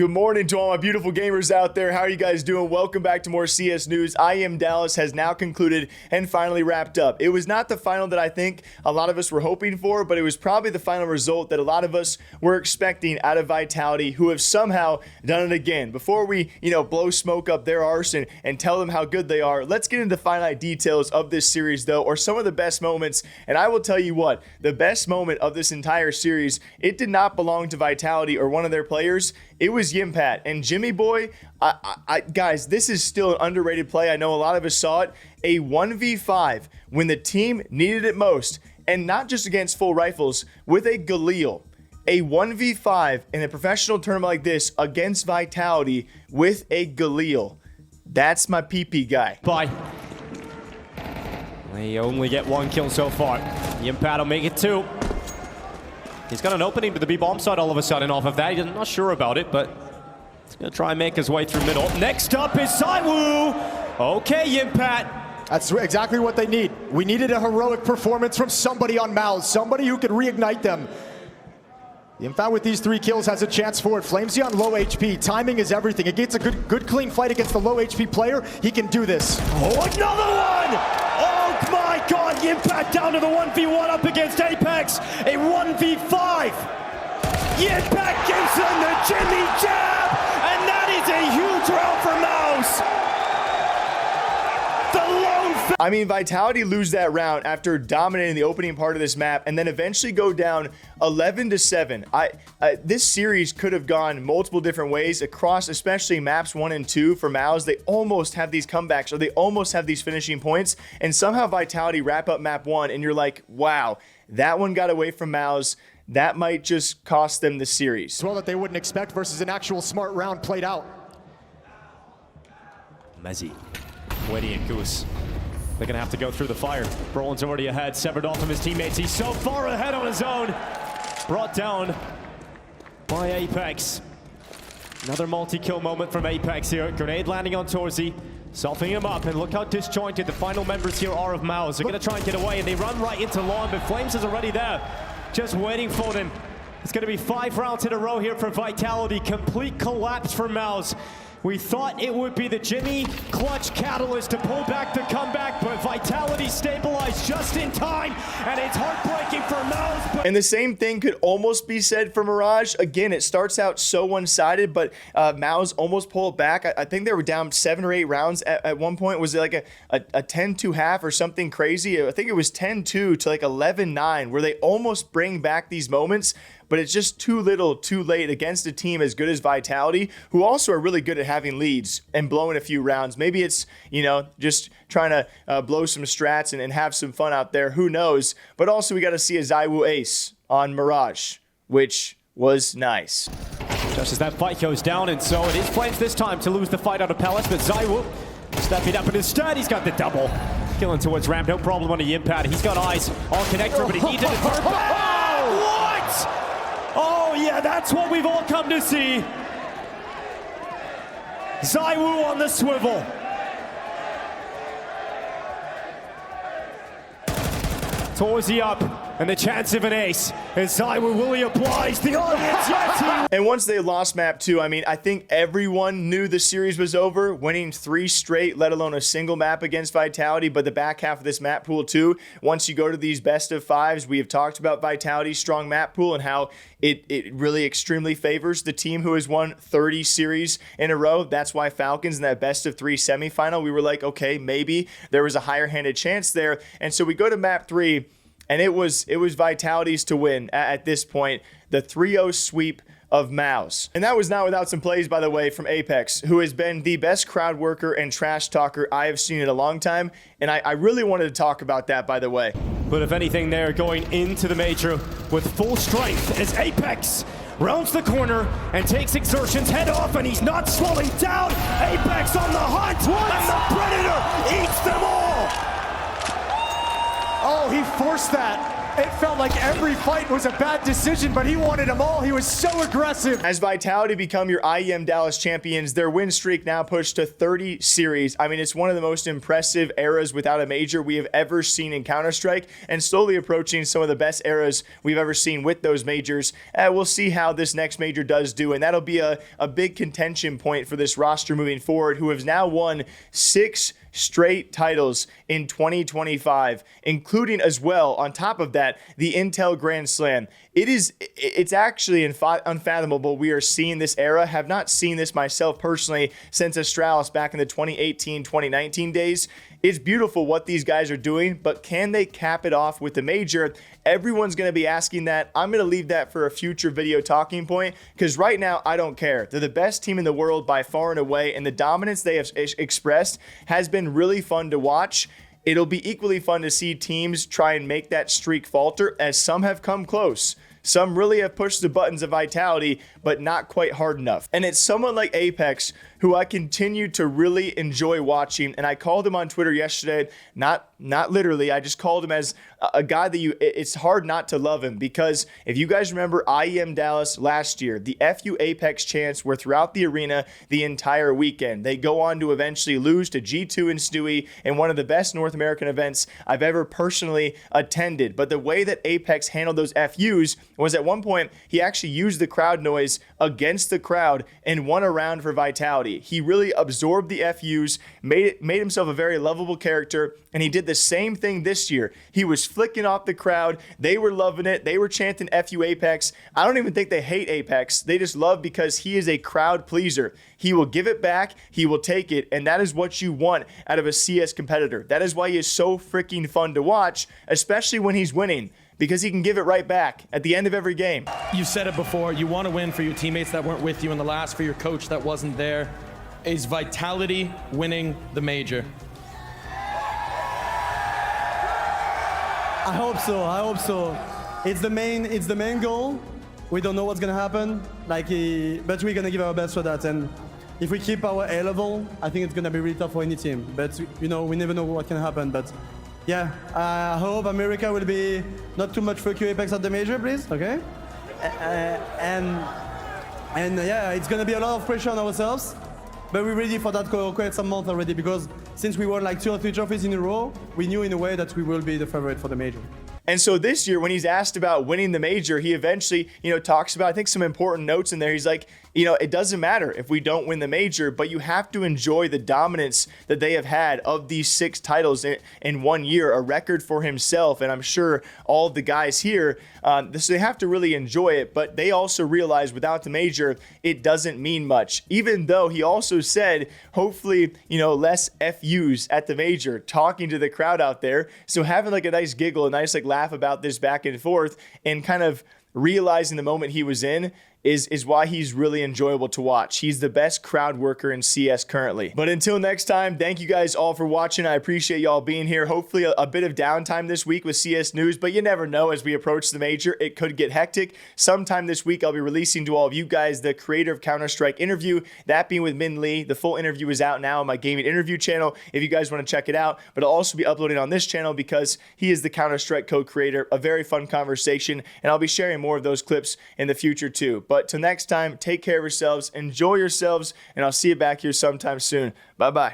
Good morning to all my beautiful gamers out there. How are you guys doing? Welcome back to more CS news. I Am Dallas has now concluded and finally wrapped up. It was not the final that I think a lot of us were hoping for, but it was probably the final result that a lot of us were expecting out of Vitality, who have somehow done it again. Before we, blow smoke up their arse and tell them how good they are, let's get into the finite details of this series though, or some of the best moments. And I will tell you what, the best moment of this entire series, it did not belong to Vitality or one of their players. It was Jimpphat and Jimmy Boy. Guys, this is still an underrated play. I know a lot of us saw it. A 1v5 when the team needed it most, and not just against full rifles, with a Galil. A 1v5 in a professional tournament like this against Vitality with a Galil. That's my PP guy. Bye. They only get one kill so far. Jimpphat will make it two. He's got an opening to the B-bomb side all of a sudden off of that. He's not sure about it, but he's going to try and make his way through middle. Next up is ZywOo. Okay, Jimpphat. That's exactly what they need. We needed a heroic performance from somebody on Mouz, somebody who could reignite them. Jimpphat with these 3 kills has a chance for it. Flamesy on low HP. Timing is everything. It gets a good clean fight against the low HP player. He can do this. Oh, another one! Oh my god, Jimpphat down to the 1v1 up against apEX. A 1v5. Jimpphat gives him the Jimmy jab, and that is a huge round for Mouz. I mean, Vitality lose that round after dominating the opening part of this map and then eventually go down 11-7. This series could have gone multiple different ways across, especially maps 1 and 2 for Mouz. They almost have these comebacks, or they almost have these finishing points, and somehow Vitality wrap up map 1 and you're like, wow, that one got away from Mouz. That might just cost them the series. Well, that they wouldn't expect versus an actual smart round played out. Mezzy, Weddy and Goose. They're going to have to go through the fire. Brolin's already ahead, severed off from his teammates. He's so far ahead on his own. Brought down by apEX. Another multi-kill moment from apEX here. Grenade landing on Torzi, softening him up, and look how disjointed the final members here are of Mouz. They're going to try and get away, and they run right into Lawn, but Flames is already there, just waiting for them. It's going to be 5 rounds in a row here for Vitality. Complete collapse for Mouz. We thought it would be the Jimmy clutch catalyst to pull back the comeback, but Vitality stabilized just in time, and it's heartbreaking for Mouz. And the same thing could almost be said for Mirage. Again, it starts out so one-sided, but Mouz almost pulled back. I think they were down 7 or 8 rounds at one point. Was it like a 10-2 half or something crazy? I think it was 10-2 to like 11-9, where they almost bring back these moments, but it's just too little, too late against a team as good as Vitality, who also are really good at having leads and blowing a few rounds. Maybe it's, just trying to blow some strats and have some fun out there. Who knows? But also we got to see a ZywOo ACE on Mirage, which was nice. Just as that fight goes down, and so it is Flames this time to lose the fight out of Palace, but ZywOo stepping up, and instead he's got the double. Killing towards ramp, no problem on a Jimpphat. He's got eyes on connector, but he needs it to turn back. What? Oh yeah, that's what we've all come to see. ZywOo on the swivel. Torzi up, and the chance of an ace. And ZywOo, will he oblige the audience? Yes, he... And once they lost map 2, I think everyone knew the series was over, winning 3 straight, let alone a single map against Vitality. But the back half of this map pool too, once you go to these best of 5s, we have talked about Vitality's strong map pool and how it really extremely favors the team who has won 30 series in a row. That's why Falcons in that best of 3 semifinal, we were like, okay, maybe there was a higher handed chance there. And so we go to map 3, and it was Vitality's to win at this point, the 3-0 sweep of Mouz. And that was not without some plays, by the way, from apEX, who has been the best crowd worker and trash talker I have seen in a long time. And I really wanted to talk about that, by the way. But if anything, they're going into the major with full strength as apEX rounds the corner and takes exertions head off, and he's not slowing down. apEX on the hunt, and the Predator eats them all. Oh, he forced that. It felt like every fight was a bad decision, but he wanted them all. He was so aggressive. As Vitality become your IEM Dallas champions, their win streak now pushed to 30 series. I mean, it's one of the most impressive eras without a major we have ever seen in Counterstrike, and slowly approaching some of the best eras we've ever seen with those majors. We'll see how this next major does do, and that'll be a big contention point for this roster moving forward, who has now won 6 straight titles in 2025, including as well, on top of that, the Intel Grand Slam. It's actually unfathomable we are seeing this era. Have not seen this myself personally since Astralis back in the 2018-2019 days. It's beautiful what these guys are doing, but can they cap it off with the major? Everyone's going to be asking that. I'm going to leave that for a future video talking point, because right now I don't care. They're the best team in the world by far and away, and the dominance they have expressed has been really fun to watch. It'll be equally fun to see teams try and make that streak falter, as some have come close. Some really have pushed the buttons of Vitality, but not quite hard enough. And it's someone like apEX who I continue to really enjoy watching. And I called him on Twitter yesterday, not literally, I just called him as a guy that it's hard not to love him, because if you guys remember IEM Dallas last year, the FU apEX chants were throughout the arena the entire weekend. They go on to eventually lose to G2 and Stewie in one of the best North American events I've ever personally attended. But the way that apEX handled those FUs was, at one point, he actually used the crowd noise against the crowd and won a round for Vitality. He really absorbed the FUs, made himself a very lovable character, and he did the same thing this year. He was flicking off the crowd. They were loving it. They were chanting FU apEX. I don't even think they hate apEX. They just love because he is a crowd pleaser. He will give it back. He will take it. And that is what you want out of a CS competitor. That is why he is so freaking fun to watch, especially when he's winning, because he can give it right back at the end of every game. You said it before, you want to win for your teammates that weren't with you in the last, for your coach that wasn't there. Is Vitality winning the major? I hope so. I hope so. It's the main goal. We don't know what's gonna happen, but we're gonna give our best for that. And if we keep our A level, I think it's gonna be really tough for any team. But you know, we never know what can happen. But yeah, I hope America will be not too much fuck you apEX at the major, please. Okay. And yeah, it's gonna be a lot of pressure on ourselves. But we're ready for that quite some months already, because since we won like 2 or 3 trophies in a row, we knew in a way that we will be the favorite for the major. And so this year, when he's asked about winning the major, he eventually, talks about, I think, some important notes in there. He's like, it doesn't matter if we don't win the major, but you have to enjoy the dominance that they have had of these 6 titles in 1 year, a record for himself. And I'm sure all of the guys here, so they have to really enjoy it, but they also realize without the major, it doesn't mean much. Even though he also said, hopefully, less FUs at the major, talking to the crowd out there. So having like a nice giggle, a nice laugh about this back and forth, and kind of realizing the moment he was in is why he's really enjoyable to watch. He's the best crowd worker in CS currently. But until next time, thank you guys all for watching. I appreciate y'all being here. Hopefully a bit of downtime this week with CS news, but you never know, as we approach the major, it could get hectic. Sometime this week, I'll be releasing to all of you guys the creator of Counter-Strike interview, that being with Min Lee. The full interview is out now on my gaming interview channel if you guys want to check it out, but I'll also be uploading on this channel because he is the Counter-Strike co-creator. A very fun conversation, and I'll be sharing more of those clips in the future too. But till next time, take care of yourselves, enjoy yourselves, and I'll see you back here sometime soon. Bye-bye.